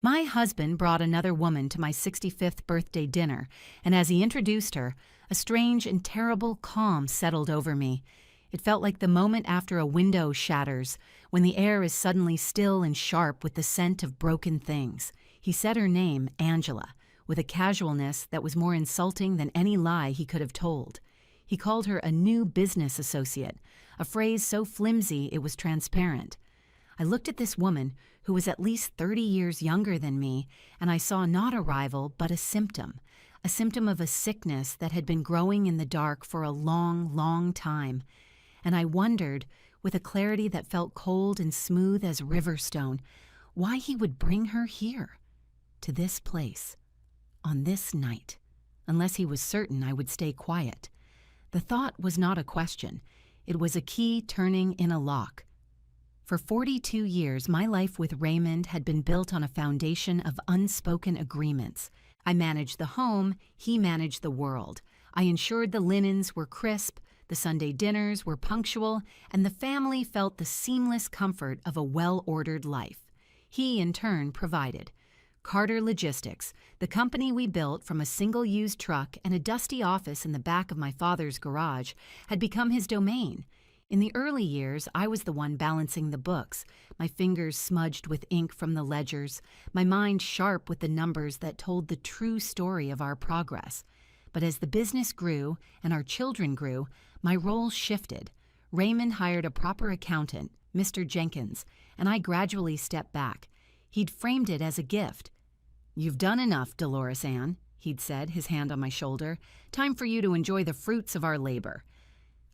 My husband brought another woman to my 65th birthday dinner, and as he introduced her, a strange and terrible calm settled over me. It felt like the moment after a window shatters, when the air is suddenly still and sharp with the scent of broken things. He said her name, Angela, with a casualness that was more insulting than any lie he could have told. He called her a new business associate, a phrase so flimsy it was transparent. I looked at this woman, who was at least 30 years younger than me, and I saw not a rival but a symptom of a sickness that had been growing in the dark for a long, long time. And I wondered, with a clarity that felt cold and smooth as river stone, why he would bring her here, to this place, on this night, unless he was certain I would stay quiet. The thought was not a question. It was a key turning in a lock. For 42 years, my life with Raymond had been built on a foundation of unspoken agreements. I managed the home, he managed the world. I ensured the linens were crisp, the Sunday dinners were punctual, and the family felt the seamless comfort of a well-ordered life. He, in turn, provided. Carter Logistics, the company we built from a single-used truck and a dusty office in the back of my father's garage, had become his domain. In the early years, I was the one balancing the books, my fingers smudged with ink from the ledgers, my mind sharp with the numbers that told the true story of our progress. But as the business grew and our children grew, my role shifted. Raymond hired a proper accountant, Mr. Jenkins, and I gradually stepped back. He'd framed it as a gift. "You've done enough, Dolores Ann," he'd said, his hand on my shoulder. "Time for you to enjoy the fruits of our labor."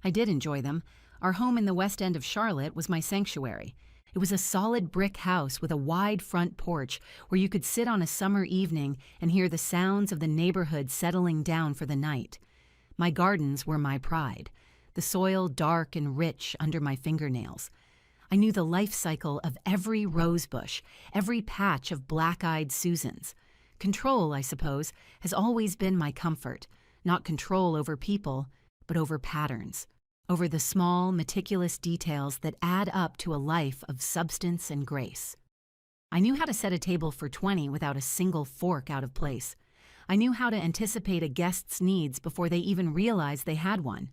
I did enjoy them. Our home in the West End of Charlotte was my sanctuary. It was a solid brick house with a wide front porch where you could sit on a summer evening and hear the sounds of the neighborhood settling down for the night. My gardens were my pride, the soil dark and rich under my fingernails. I knew the life cycle of every rosebush, every patch of black-eyed Susans. Control, I suppose, has always been my comfort, not control over people, but over patterns. Over the small, meticulous details that add up to a life of substance and grace. I knew how to set a table for 20 without a single fork out of place. I knew how to anticipate a guest's needs before they even realized they had one.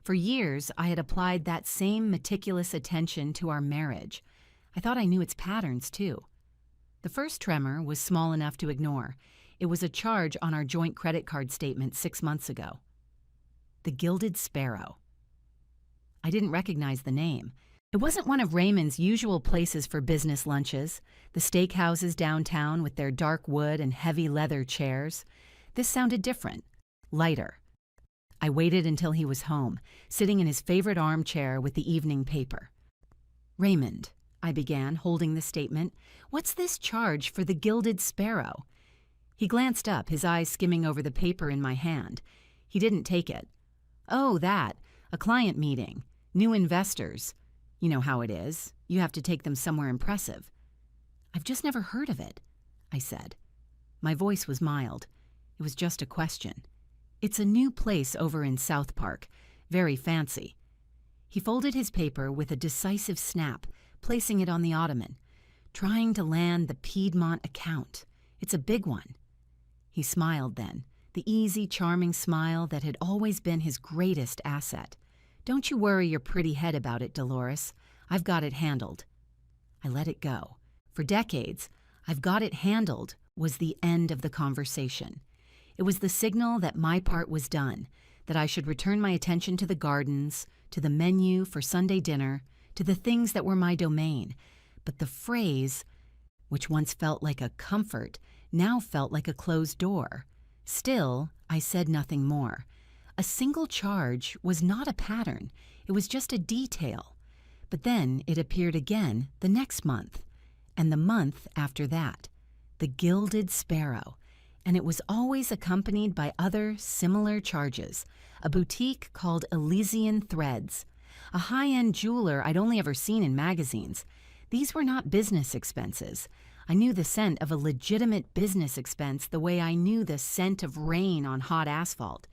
For years, I had applied that same meticulous attention to our marriage. I thought I knew its patterns, too. The first tremor was small enough to ignore. It was a charge on our joint credit card statement 6 months ago. The Gilded Sparrow. I didn't recognize the name. It wasn't one of Raymond's usual places for business lunches, the steakhouses downtown with their dark wood and heavy leather chairs. This sounded different, lighter. I waited until he was home, sitting in his favorite armchair with the evening paper. "Raymond," I began, holding the statement, "what's this charge for the Gilded Sparrow?" He glanced up, his eyes skimming over the paper in my hand. He didn't take it. "Oh, that. A client meeting. New investors. You know how it is. You have to take them somewhere impressive." "I've just never heard of it," I said. My voice was mild. It was just a question. "It's a new place over in South Park. Very fancy." He folded his paper with a decisive snap, placing it on the ottoman. "Trying to land the Piedmont account. It's a big one." He smiled then, the easy, charming smile that had always been his greatest asset. "Don't you worry your pretty head about it, Dolores. I've got it handled." I let it go. For decades, "I've got it handled" was the end of the conversation. It was the signal that my part was done, that I should return my attention to the gardens, to the menu for Sunday dinner, to the things that were my domain. But the phrase, which once felt like a comfort, now felt like a closed door. Still, I said nothing more. A single charge was not a pattern. It was just a detail. But then it appeared again the next month, and the month after that. The Gilded Sparrow. And it was always accompanied by other similar charges. A boutique called Elysian Threads. A high-end jeweler I'd only ever seen in magazines. These were not business expenses. I knew the scent of a legitimate business expense the way I knew the scent of rain on hot asphalt.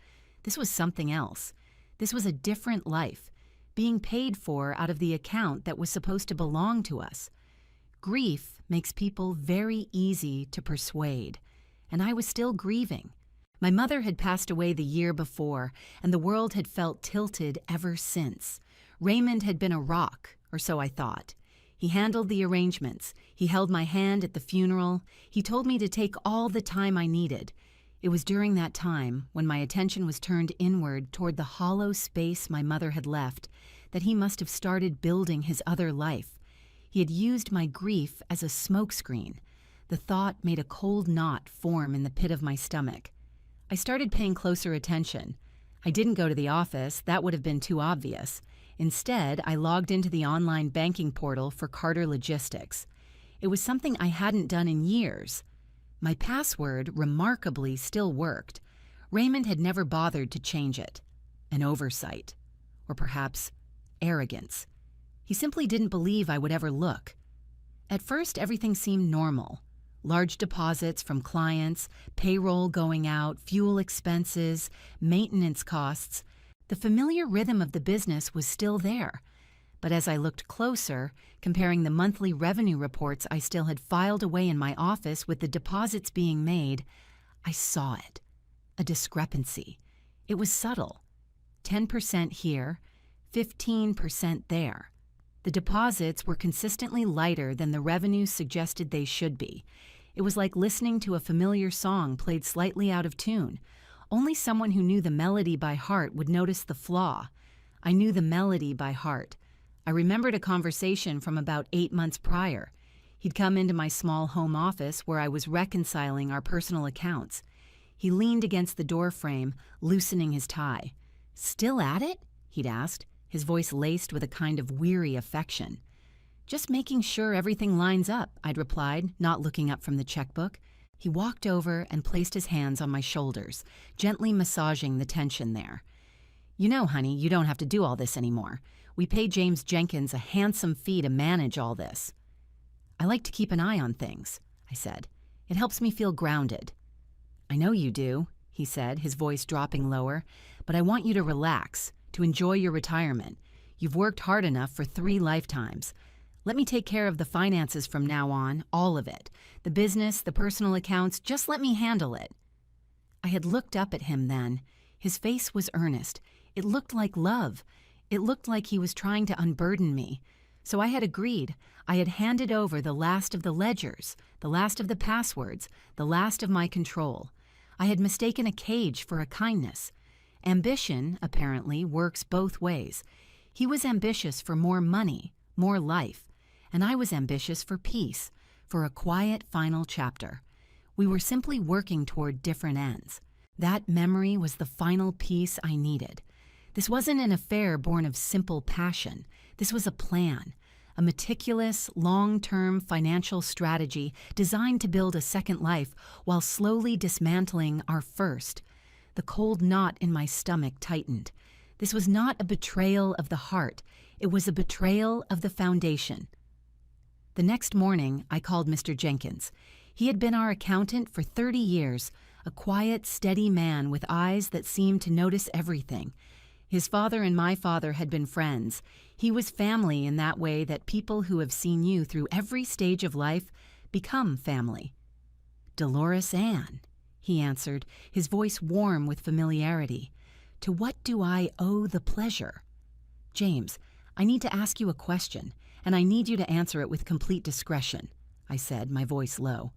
This was something else. This was a different life, being paid for out of the account that was supposed to belong to us. Grief makes people very easy to persuade, and I was still grieving. My mother had passed away the year before, and the world had felt tilted ever since. Raymond had been a rock, or so I thought. He handled the arrangements. He held my hand at the funeral. He told me to take all the time I needed. It was during that time, when my attention was turned inward toward the hollow space my mother had left, that he must have started building his other life. He had used my grief as a smokescreen. The thought made a cold knot form in the pit of my stomach. I started paying closer attention. I didn't go to the office, that would have been too obvious. Instead, I logged into the online banking portal for Carter Logistics. It was something I hadn't done in years. My password, remarkably, still worked. Raymond had never bothered to change it. An oversight. Or perhaps arrogance. He simply didn't believe I would ever look. At first, everything seemed normal. Large deposits from clients, payroll going out, fuel expenses, maintenance costs. The familiar rhythm of the business was still there. But as I looked closer, comparing the monthly revenue reports I still had filed away in my office with the deposits being made, I saw it. A discrepancy. It was subtle. 10% here, 15% there. The deposits were consistently lighter than the revenue suggested they should be. It was like listening to a familiar song played slightly out of tune. Only someone who knew the melody by heart would notice the flaw. I knew the melody by heart. I remembered a conversation from about 8 months prior. He'd come into my small home office where I was reconciling our personal accounts. He leaned against the doorframe, loosening his tie. "Still at it?" he'd asked, his voice laced with a kind of weary affection. "Just making sure everything lines up," I'd replied, not looking up from the checkbook. He walked over and placed his hands on my shoulders, gently massaging the tension there. "You know, honey, you don't have to do all this anymore. We pay James Jenkins a handsome fee to manage all this." "I like to keep an eye on things," I said. "It helps me feel grounded." "I know you do," he said, his voice dropping lower, "but I want you to relax, to enjoy your retirement. You've worked hard enough for 3 lifetimes. Let me take care of the finances from now on, all of it. The business, the personal accounts, just let me handle it." I had looked up at him then. His face was earnest. It looked like love. It looked like he was trying to unburden me. So I had agreed. I had handed over the last of the ledgers, the last of the passwords, the last of my control. I had mistaken a cage for a kindness. Ambition, apparently, works both ways. He was ambitious for more money, more life, and I was ambitious for peace, for a quiet final chapter. We were simply working toward different ends. That memory was the final piece I needed. This wasn't an affair born of simple passion. This was a plan, a meticulous, long-term financial strategy designed to build a second life while slowly dismantling our first. The cold knot in my stomach tightened. This was not a betrayal of the heart. It was a betrayal of the foundation. The next morning, I called Mr. Jenkins. He had been our accountant for 30 years, a quiet, steady man with eyes that seemed to notice everything. His father and my father had been friends. He was family in that way that people who have seen you through every stage of life become family. "Dolores Ann," he answered, his voice warm with familiarity. "To what do I owe the pleasure?" "James, I need to ask you a question, and I need you to answer it with complete discretion," I said, my voice low.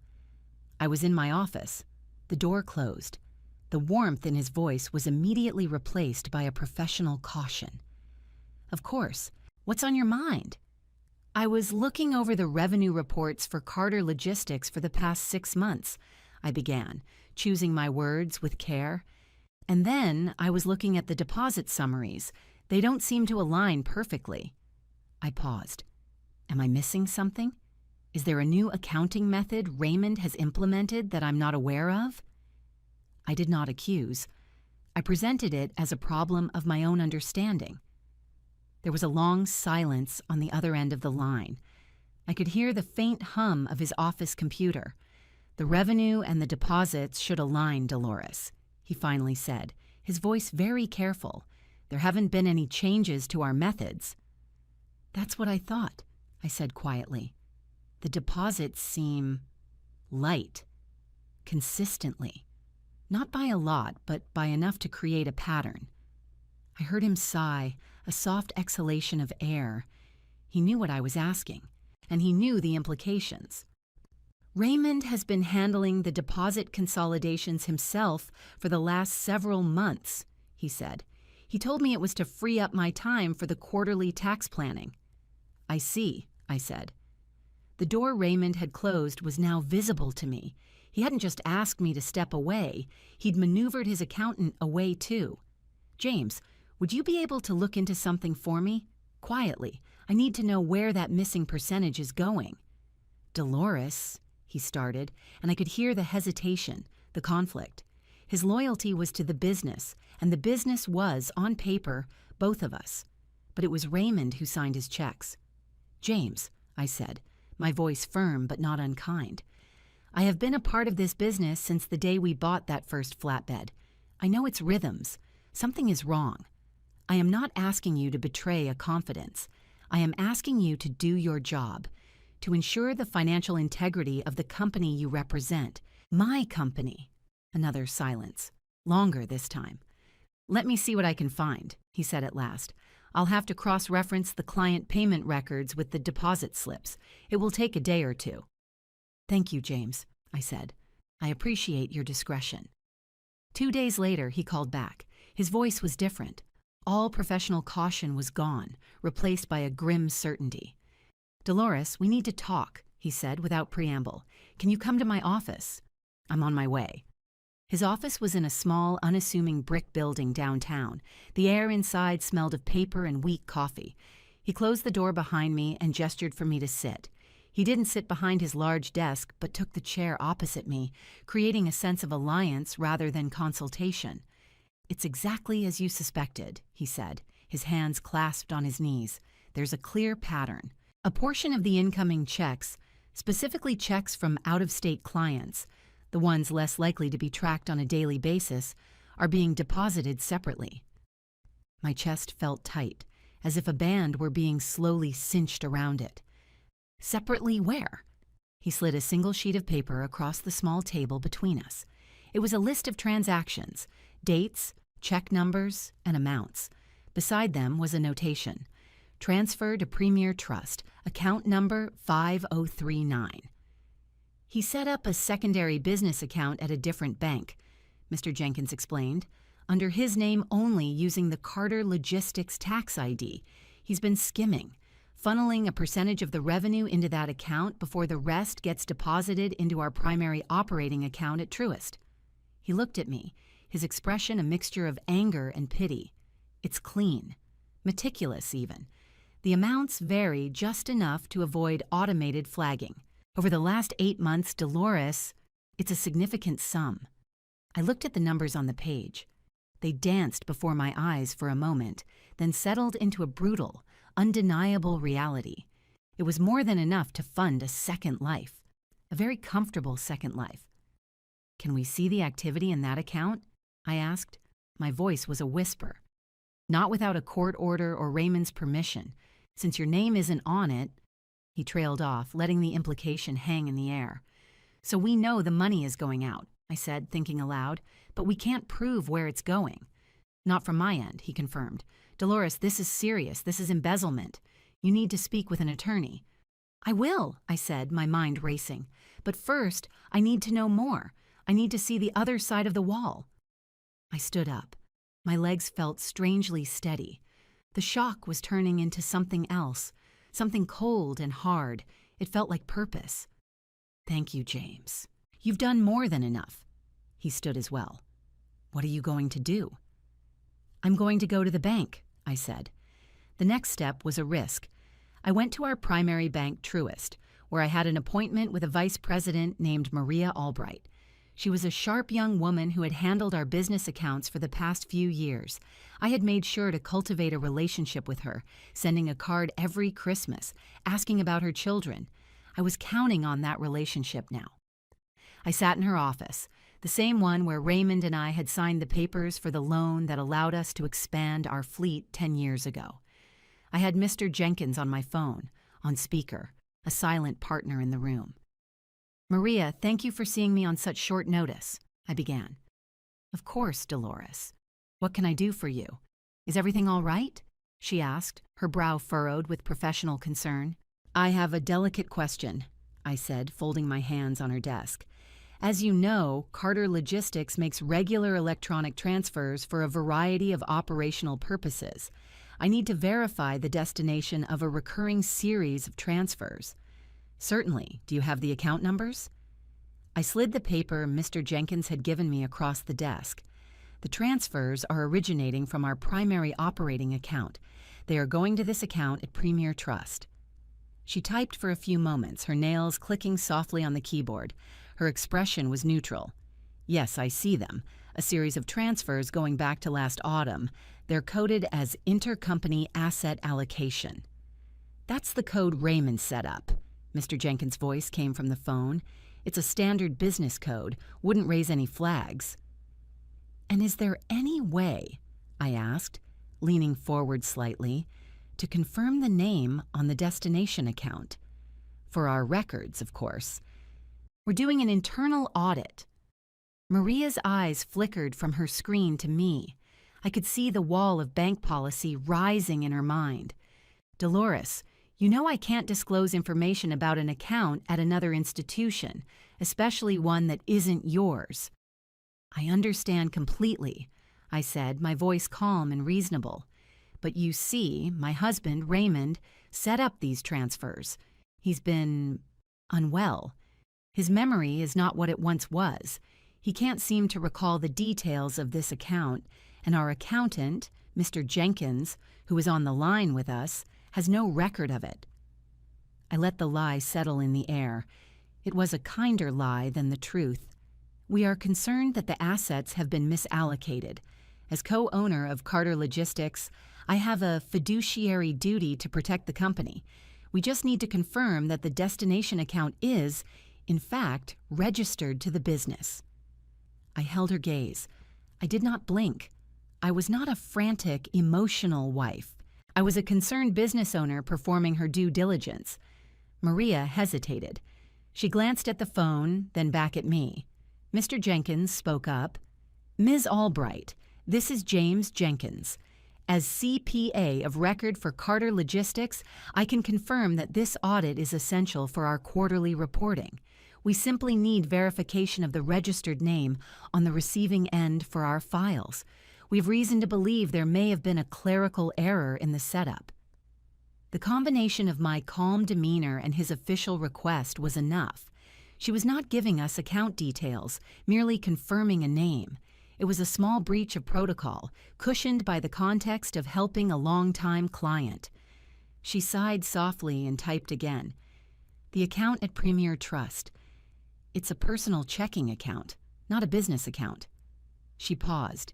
I was in my office. The door closed. The warmth in his voice was immediately replaced by a professional caution. "Of course. What's on your mind?" "I was looking over the revenue reports for Carter Logistics for the past 6 months," I began, choosing my words with care. "And then I was looking at the deposit summaries. They don't seem to align perfectly." I paused. Am I missing something? Is there a new accounting method Raymond has implemented that I'm not aware of? I did not accuse. I presented it as a problem of my own understanding. There was a long silence on the other end of the line. I could hear the faint hum of his office computer. "The revenue and the deposits should align, Dolores," he finally said, his voice very careful. "There haven't been any changes to our methods." "That's what I thought," I said quietly. The deposits seem light, consistently. Not by a lot, but by enough to create a pattern. I heard him sigh, a soft exhalation of air. He knew what I was asking, and he knew the implications. Raymond has been handling the deposit consolidations himself for the last several months, he said. He told me it was to free up my time for the quarterly tax planning. I see, I said. The door Raymond had closed was now visible to me. He hadn't just asked me to step away, he'd maneuvered his accountant away too. James, would you be able to look into something for me? Quietly. I need to know where that missing percentage is going. Dolores, he started, and I could hear the hesitation, the conflict. His loyalty was to the business, and the business was, on paper, both of us. But it was Raymond who signed his checks. James, I said, my voice firm but not unkind. I have been a part of this business since the day we bought that first flatbed. I know its rhythms. Something is wrong. I am not asking you to betray a confidence. I am asking you to do your job, to ensure the financial integrity of the company you represent. My company. Another silence. Longer this time. Let me see what I can find, he said at last. I'll have to cross-reference the client payment records with the deposit slips. It will take a day or two. Thank you, James, I said. I appreciate your discretion. 2 days later, he called back. His voice was different. All professional caution was gone, replaced by a grim certainty. Dolores, we need to talk, he said without preamble. Can you come to my office? I'm on my way. His office was in a small, unassuming brick building downtown. The air inside smelled of paper and weak coffee. He closed the door behind me and gestured for me to sit. He didn't sit behind his large desk, but took the chair opposite me, creating a sense of alliance rather than consultation. It's exactly as you suspected, he said, his hands clasped on his knees. There's a clear pattern. A portion of the incoming checks, specifically checks from out-of-state clients, the ones less likely to be tracked on a daily basis, are being deposited separately. My chest felt tight, as if a band were being slowly cinched around it. Separately where? He slid a single sheet of paper across the small table between us. It was a list of transactions, dates, check numbers, and amounts. Beside them was a notation. Transfer to Premier Trust, account number 5039. He set up a secondary business account at a different bank, Mr. Jenkins explained, under his name only using the Carter Logistics tax ID. He's been skimming, funneling a percentage of the revenue into that account before the rest gets deposited into our primary operating account at Truist. He looked at me, his expression a mixture of anger and pity. It's clean, meticulous even. The amounts vary just enough to avoid automated flagging. Over the last 8 months, Dolores, it's a significant sum. I looked at the numbers on the page. They danced before my eyes for a moment, then settled into a brutal, undeniable reality. It was more than enough to fund a second life, a very comfortable second life. Can we see the activity in that account? I asked. My voice was a whisper. Not without a court order or Raymond's permission. Since your name isn't on it, he trailed off, letting the implication hang in the air. So we know the money is going out, I said, thinking aloud, but we can't prove where it's going. Not from my end, he confirmed. Dolores, this is serious. This is embezzlement. You need to speak with an attorney. I will, I said, my mind racing. But first, I need to know more. I need to see the other side of the wall. I stood up. My legs felt strangely steady. The shock was turning into something else, something cold and hard. It felt like purpose. Thank you, James. You've done more than enough. He stood as well. What are you going to do? I'm going to go to the bank, I said. The next step was a risk. I went to our primary bank, Truist, where I had an appointment with a vice president named Maria Albright. She was a sharp young woman who had handled our business accounts for the past few years. I had made sure to cultivate a relationship with her, sending a card every Christmas, asking about her children. I was counting on that relationship now. I sat in her office, the same one where Raymond and I had signed the papers for the loan that allowed us to expand our fleet 10 years ago. I had Mr. Jenkins on my phone, on speaker. a silent partner in the room. "Maria, thank you for seeing me on such short notice," I began. "Of course, Dolores. What can I do for you? Is everything all right?" she asked, her brow furrowed with professional concern. "I have a delicate question," I said, folding my hands on her desk. "As you know, Carter Logistics makes regular electronic transfers for a variety of operational purposes. I need to verify the destination of a recurring series of transfers." "Certainly. Do you have the account numbers?" I slid the paper Mr. Jenkins had given me across the desk. "The transfers are originating from our primary operating account. They are going to this account at Premier Trust." She typed for a few moments, her nails clicking softly on the keyboard. Her expression was neutral. "Yes, I see them. A series of transfers going back to last autumn. They're coded as intercompany asset allocation." "That's the code Raymond set up." Mr. Jenkins' voice came from the phone. "It's a standard business code. Wouldn't raise any flags." "And is there any way," I asked, leaning forward slightly, "to confirm the name on the destination account? For our records, of course. We're doing an internal audit." Maria's eyes flickered from her screen to me. I could see the wall of bank policy rising in her mind. "Dolores, you know I can't disclose information about an account at another institution, especially one that isn't yours." "I understand completely," I said, my voice calm and reasonable. "But you see, my husband, Raymond, set up these transfers. He's been unwell. His memory is not what it once was. He can't seem to recall the details of this account, and our accountant, Mr. Jenkins, who is on the line with us, has no record of it." I let the lie settle in the air. It was a kinder lie than the truth. "We are concerned that the assets have been misallocated. As co-owner of Carter Logistics, I have a fiduciary duty to protect the company. We just need to confirm that the destination account is, in fact, registered to the business." I held her gaze. I did not blink. I was not a frantic, emotional wife. I was a concerned business owner performing her due diligence. Maria hesitated. She glanced at the phone, then back at me. Mr. Jenkins spoke up. "Ms. Albright, this is James Jenkins. As CPA of record for Carter Logistics, I can confirm that this audit is essential for our quarterly reporting. We simply need verification of the registered name on the receiving end for our files. We have reason to believe there may have been a clerical error in the setup." The combination of my calm demeanor and his official request was enough. She was not giving us account details, merely confirming a name. It was a small breach of protocol, cushioned by the context of helping a long-time client. She sighed softly and typed again. "The account at Premier Trust. It's a personal checking account, not a business account." She paused.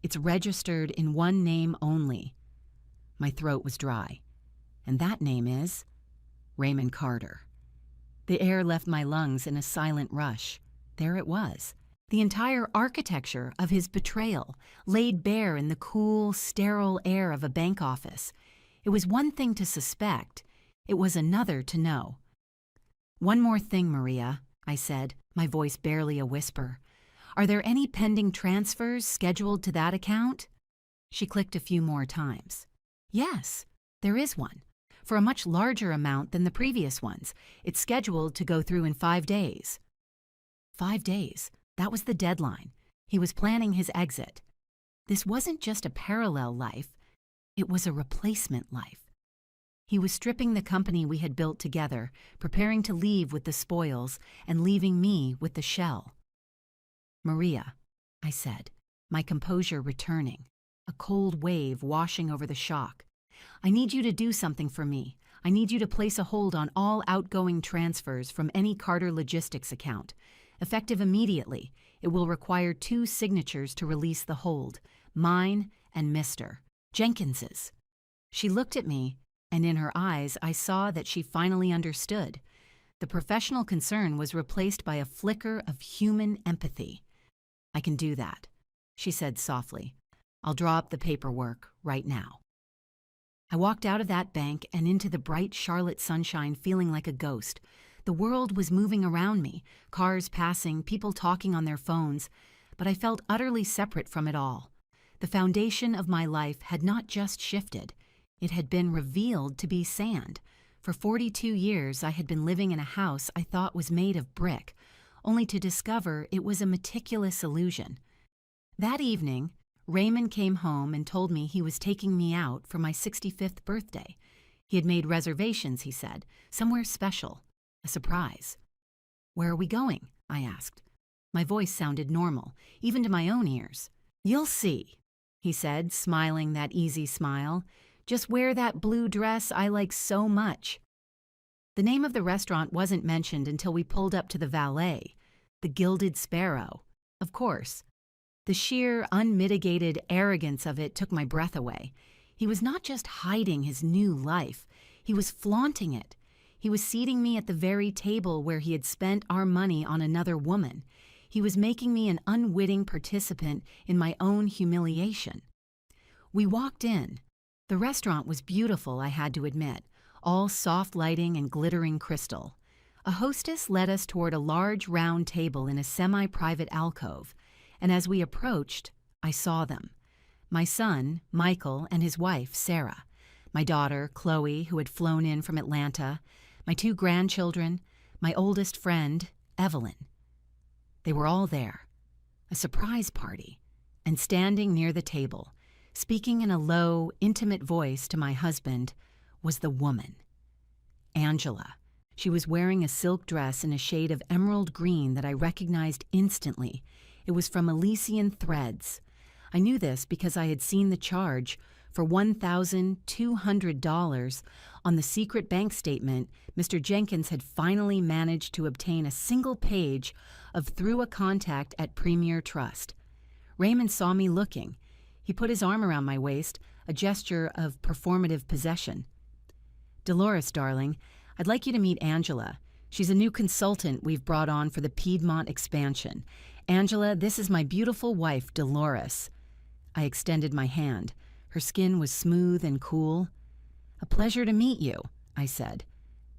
"It's registered in one name only." My throat was dry. "And that name is Raymond Carter." The air left my lungs in a silent rush. There it was. The entire architecture of his betrayal, laid bare in the cool, sterile air of a bank office. It was one thing to suspect. It was another to know. "One more thing, Maria," I said, my voice barely a whisper. "Are there any pending transfers scheduled to that account?" She clicked a few more times. "Yes, there is one. For a much larger amount than the previous ones. It's scheduled to go through in 5 days." 5 days. That was the deadline. He was planning his exit. This wasn't just a parallel life. It was a replacement life. He was stripping the company we had built together, preparing to leave with the spoils, and leaving me with the shell. "Maria," I said, my composure returning, a cold wave washing over the shock. "I need you to do something for me. I need you to place a hold on all outgoing transfers from any Carter Logistics account. Effective immediately, it will require 2 signatures to release the hold, mine and Mr. Jenkins's." She looked at me, and in her eyes I saw that she finally understood. The professional concern was replaced by a flicker of human empathy. "I can do that," she said softly. "I'll draw up the paperwork right now." I walked out of that bank and into the bright Charlotte sunshine feeling like a ghost. The world was moving around me, cars passing, people talking on their phones, but I felt utterly separate from it all. The foundation of my life had not just shifted. It had been revealed to be sand. For 42 years, I had been living in a house I thought was made of brick, only to discover it was a meticulous illusion. That evening, Raymond came home and told me he was taking me out for my 65th birthday. He had made reservations, he said, somewhere special, a surprise. "Where are we going?" I asked. My voice sounded normal, even to my own ears. "You'll see," he said, smiling that easy smile. "Just wear that blue dress I like so much." The name of the restaurant wasn't mentioned until we pulled up to the valet. The Gilded Sparrow. Of course. The sheer, unmitigated arrogance of it took my breath away. He was not just hiding his new life, he was flaunting it. He was seating me at the very table where he had spent our money on another woman. He was making me an unwitting participant in my own humiliation. We walked in. The restaurant was beautiful, I had to admit, all soft lighting and glittering crystal. A hostess led us toward a large round table in a semi-private alcove, and as we approached, I saw them. My son, Michael, and his wife, Sarah. My daughter, Chloe, who had flown in from Atlanta. My 2 grandchildren. My oldest friend, Evelyn. They were all there. A surprise party. And standing near the table, speaking in a low, intimate voice to my husband, was the woman. Angela. She was wearing a silk dress in a shade of emerald green that I recognized instantly. It was from Elysian Threads. I knew this because I had seen the charge for $1,200 on the secret bank statement Mr. Jenkins had finally managed to obtain a single page of through a contact at Premier Trust. Raymond saw me looking. He put his arm around my waist, a gesture of performative possession. "Dolores, darling, I'd like you to meet Angela. She's a new consultant we've brought on for the Piedmont expansion. Angela, this is my beautiful wife, Dolores." I extended my hand. Her skin was smooth and cool. "A pleasure to meet you," I said.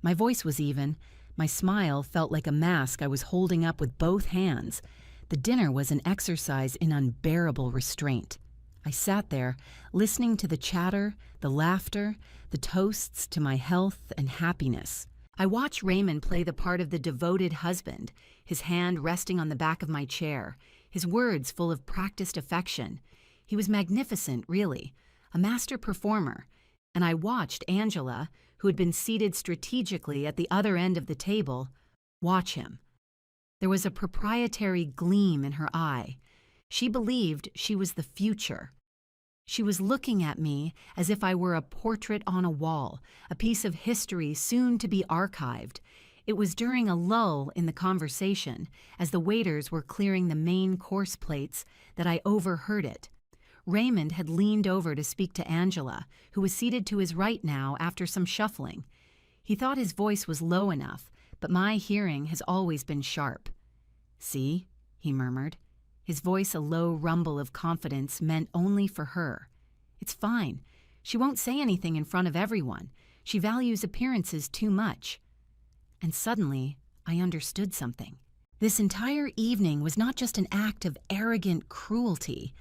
My voice was even. My smile felt like a mask I was holding up with both hands. The dinner was an exercise in unbearable restraint. I sat there, listening to the chatter, the laughter, the toasts to my health and happiness. I watched Raymond play the part of the devoted husband, his hand resting on the back of my chair, his words full of practiced affection. He was magnificent, really, a master performer. And I watched Angela, who had been seated strategically at the other end of the table, watch him. There was a proprietary gleam in her eye. She believed she was the future. She was looking at me as if I were a portrait on a wall, a piece of history soon to be archived. It was during a lull in the conversation, as the waiters were clearing the main course plates, that I overheard it. Raymond had leaned over to speak to Angela, who was seated to his right now after some shuffling. He thought his voice was low enough, but my hearing has always been sharp. "See?" he murmured. His voice a low rumble of confidence meant only for her. "It's fine. She won't say anything in front of everyone. She values appearances too much." And suddenly, I understood something. This entire evening was not just an act of arrogant cruelty.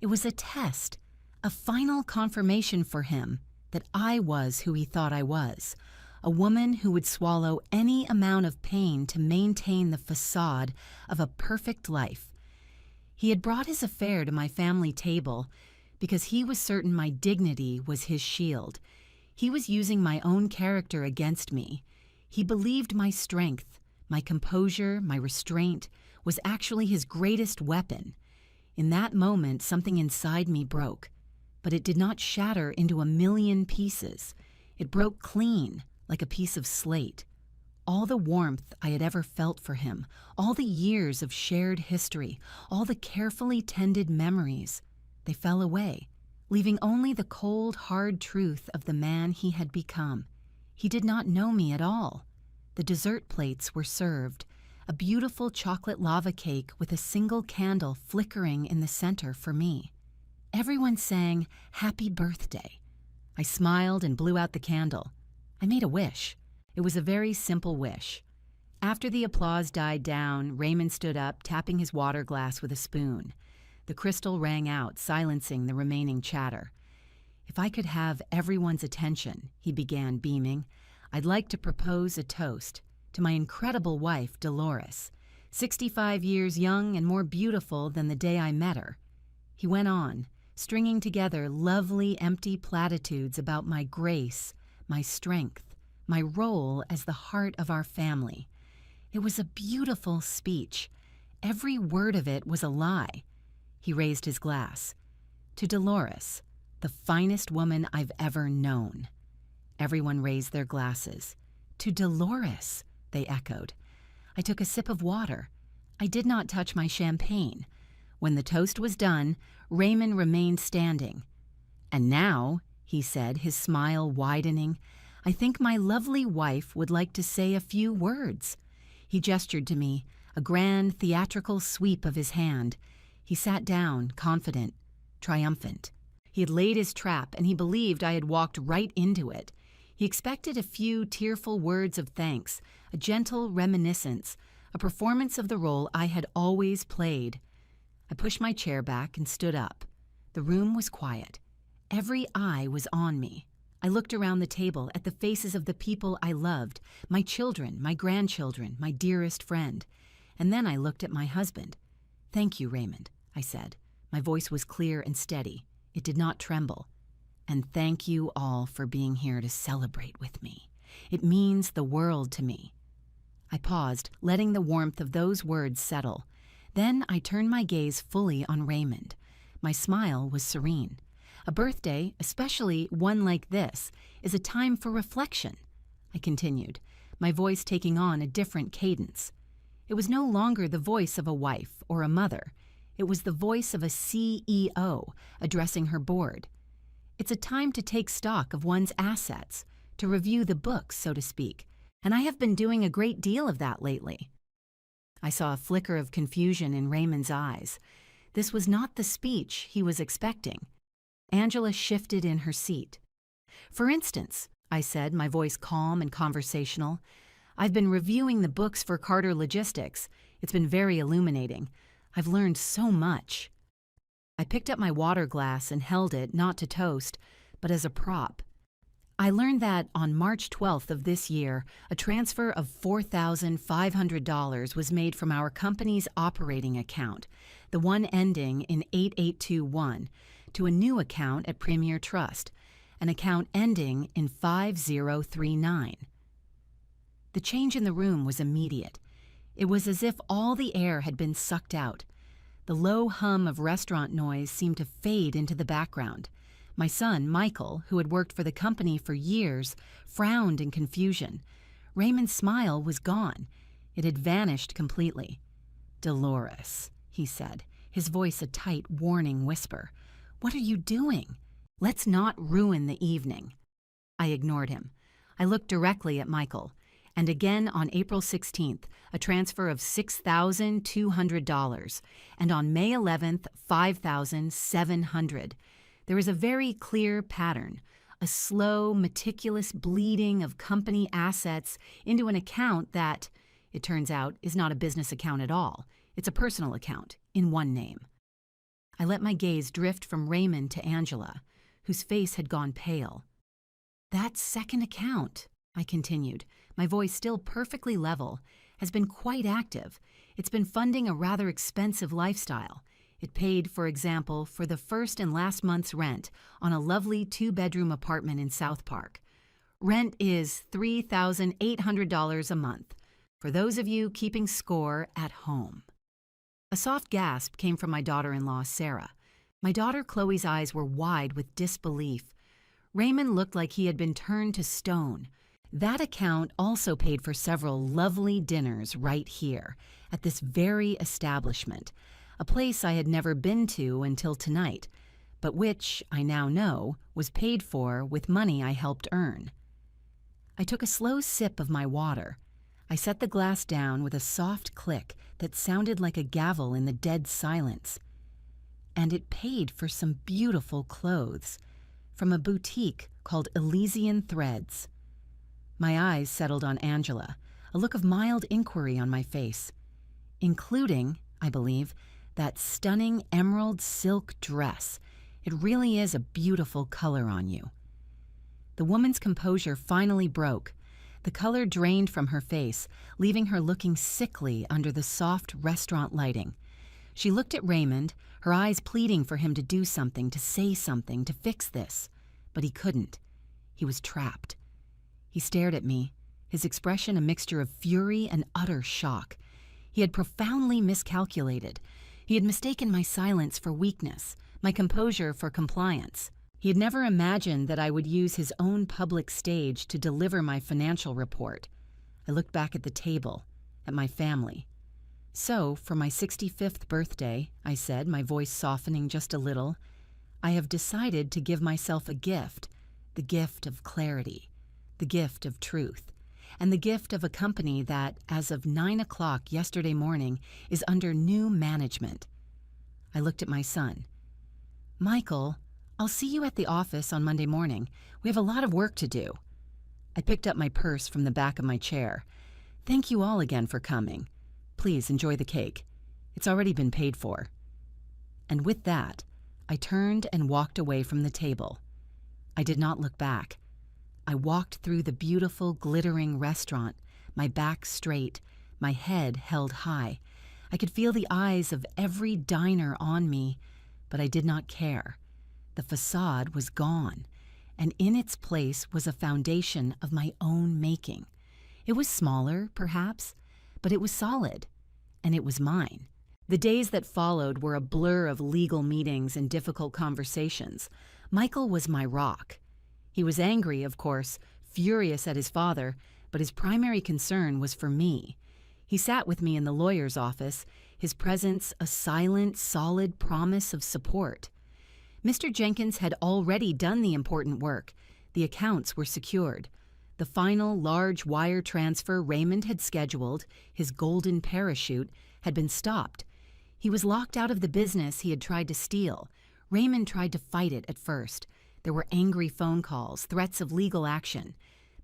It was a test, a final confirmation for him that I was who he thought I was, a woman who would swallow any amount of pain to maintain the facade of a perfect life. He had brought his affair to my family table because he was certain my dignity was his shield. He was using my own character against me. He believed my strength, my composure, my restraint was actually his greatest weapon. In that moment, something inside me broke, but it did not shatter into a million pieces. It broke clean, like a piece of slate. All the warmth I had ever felt for him, all the years of shared history, all the carefully tended memories, they fell away, leaving only the cold, hard truth of the man he had become. He did not know me at all. The dessert plates were served, a beautiful chocolate lava cake with a single candle flickering in the center for me. Everyone sang "Happy Birthday." I smiled and blew out the candle. I made a wish. It was a very simple wish. After the applause died down, Raymond stood up, tapping his water glass with a spoon. The crystal rang out, silencing the remaining chatter. "If I could have everyone's attention," he began, beaming, "I'd like to propose a toast to my incredible wife, Dolores, 65 years young and more beautiful than the day I met her." He went on, stringing together lovely, empty platitudes about my grace, my strength, my role as the heart of our family. It was a beautiful speech. Every word of it was a lie. He raised his glass. "To Dolores, the finest woman I've ever known." Everyone raised their glasses. "To Dolores," they echoed. I took a sip of water. I did not touch my champagne. When the toast was done, Raymond remained standing. "And now," he said, his smile widening, "I think my lovely wife would like to say a few words." He gestured to me, a grand theatrical sweep of his hand. He sat down, confident, triumphant. He had laid his trap, and he believed I had walked right into it. He expected a few tearful words of thanks, a gentle reminiscence, a performance of the role I had always played. I pushed my chair back and stood up. The room was quiet. Every eye was on me. I looked around the table at the faces of the people I loved, my children, my grandchildren, my dearest friend. And then I looked at my husband. "Thank you, Raymond," I said. My voice was clear and steady. It did not tremble. "And thank you all for being here to celebrate with me. It means the world to me." I paused, letting the warmth of those words settle. Then I turned my gaze fully on Raymond. My smile was serene. A birthday, especially one like this, is a time for reflection, I continued, my voice taking on a different cadence. It was no longer the voice of a wife or a mother. It was the voice of a CEO addressing her board. It's a time to take stock of one's assets, to review the books, so to speak, and I have been doing a great deal of that lately. I saw a flicker of confusion in Raymond's eyes. This was not the speech he was expecting. Angela shifted in her seat. "For instance," I said, my voice calm and conversational, "I've been reviewing the books for Carter Logistics. It's been very illuminating. I've learned so much." I picked up my water glass and held it not to toast, but as a prop. "I learned that on March 12th of this year, a transfer of $4,500 was made from our company's operating account, the one ending in 8821, to a new account at Premier Trust, an account ending in 5039. The change in the room was immediate. It was as if all the air had been sucked out. The low hum of restaurant noise seemed to fade into the background. My son, Michael, who had worked for the company for years, frowned in confusion. Raymond's smile was gone. It had vanished completely. "Dolores," he said, his voice a tight, warning whisper. "What are you doing? Let's not ruin the evening." I ignored him. I looked directly at Michael. And again on April 16th, a transfer of $6,200, and on May 11th, $5,700. There is a very clear pattern, a slow, meticulous bleeding of company assets into an account that, it turns out, is not a business account at all. It's a personal account, in one name. I let my gaze drift from Raymond to Angela, whose face had gone pale. "That second account," I continued, my voice still perfectly level, "has been quite active. It's been funding a rather expensive lifestyle. It paid, for example, for the first and last month's rent on a lovely 2-bedroom apartment in South Park. Rent is $3,800 a month, for those of you keeping score at home." A soft gasp came from my daughter-in-law, Sarah. My daughter Chloe's eyes were wide with disbelief. Raymond looked like he had been turned to stone. That account also paid for several lovely dinners right here, at this very establishment, a place I had never been to until tonight, but which, I now know, was paid for with money I helped earn. I took a slow sip of my water. I set the glass down with a soft click that sounded like a gavel in the dead silence. And it paid for some beautiful clothes. from a boutique called Elysian Threads. My eyes settled on Angela, a look of mild inquiry on my face, including, I believe, that stunning emerald silk dress. It really is a beautiful color on you. The woman's composure finally broke. The color drained from her face, leaving her looking sickly under the soft restaurant lighting. She looked at Raymond, her eyes pleading for him to do something, to say something, to fix this. But he couldn't. He was trapped. He stared at me, his expression a mixture of fury and utter shock. He had profoundly miscalculated. He had mistaken my silence for weakness, my composure for compliance. He had never imagined that I would use his own public stage to deliver my financial report. I looked back at the table, at my family. So, for my 65th birthday, I said, my voice softening just a little, I have decided to give myself a gift, the gift of clarity, the gift of truth, and the gift of a company that, as of 9 o'clock yesterday morning, is under new management. I looked at my son. Michael, I'll see you at the office on Monday morning. We have a lot of work to do. I picked up my purse from the back of my chair. Thank you all again for coming. Please enjoy the cake. It's already been paid for. And with that, I turned and walked away from the table. I did not look back. I walked through the beautiful, glittering restaurant, my back straight, my head held high. I could feel the eyes of every diner on me, but I did not care. The facade was gone, and in its place was a foundation of my own making. It was smaller, perhaps, but it was solid, and it was mine. The days that followed were a blur of legal meetings and difficult conversations. Michael was my rock. He was angry, of course, furious at his father, but his primary concern was for me. He sat with me in the lawyer's office, his presence a silent, solid promise of support. Mr. Jenkins had already done the important work. The accounts were secured. The final large wire transfer Raymond had scheduled, his golden parachute, had been stopped. He was locked out of the business he had tried to steal. Raymond tried to fight it at first. There were angry phone calls, threats of legal action.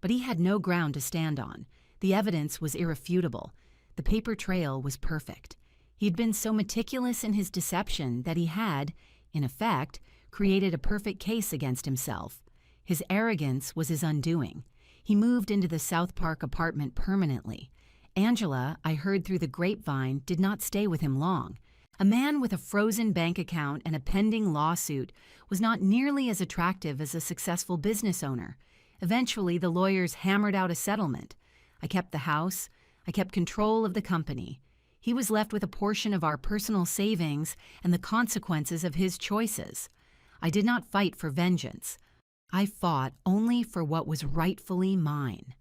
But he had no ground to stand on. The evidence was irrefutable. The paper trail was perfect. He had been so meticulous in his deception that he had, in effect, created a perfect case against himself. His arrogance was his undoing. He moved into the South Park apartment permanently. Angela, I heard through the grapevine, did not stay with him long. A man with a frozen bank account and a pending lawsuit was not nearly as attractive as a successful business owner. Eventually, the lawyers hammered out a settlement. I kept the house. I kept control of the company. He was left with a portion of our personal savings and the consequences of his choices. I did not fight for vengeance. I fought only for what was rightfully mine.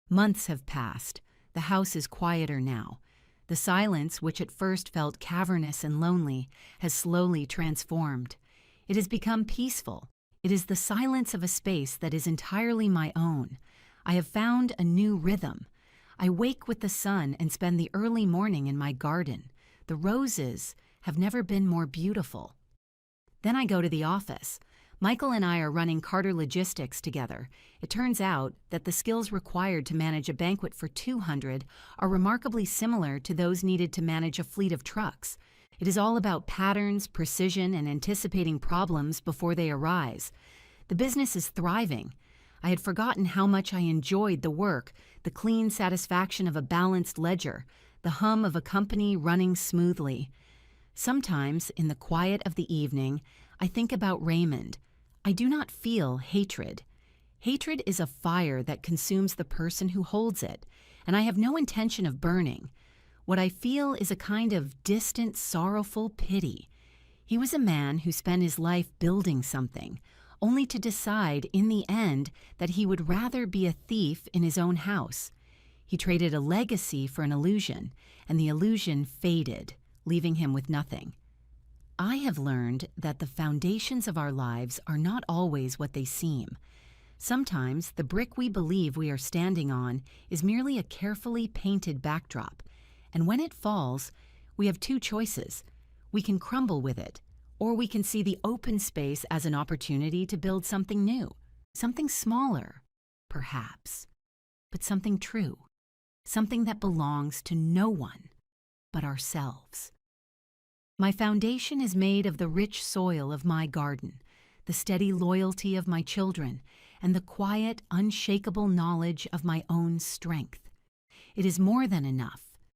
Months have passed. The house is quieter now. The silence, which at first felt cavernous and lonely, has slowly transformed. It has become peaceful. It is the silence of a space that is entirely my own. I have found a new rhythm. I wake with the sun and spend the early morning in my garden. The roses have never been more beautiful. Then I go to the office. Michael and I are running Carter Logistics together. It turns out that the skills required to manage a banquet for 200 are remarkably similar to those needed to manage a fleet of trucks. It is all about patterns, precision, and anticipating problems before they arise. The business is thriving. I had forgotten how much I enjoyed the work, the clean satisfaction of a balanced ledger, the hum of a company running smoothly. Sometimes, in the quiet of the evening, I think about Raymond. I do not feel hatred. Hatred is a fire that consumes the person who holds it, and I have no intention of burning. What I feel is a kind of distant, sorrowful pity. He was a man who spent his life building something, only to decide in the end that he would rather be a thief in his own house. He traded a legacy for an illusion, and the illusion faded, leaving him with nothing. I have learned that the foundations of our lives are not always what they seem. Sometimes the brick we believe we are standing on is merely a carefully painted backdrop, and when it falls, we have two choices. We can crumble with it, Or we can see the open space as an opportunity to build something new, something smaller, perhaps, but something true, something that belongs to no one but ourselves. My foundation is made of the rich soil of my garden, the steady loyalty of my children, and the quiet, unshakable knowledge of my own strength. It is more than enough,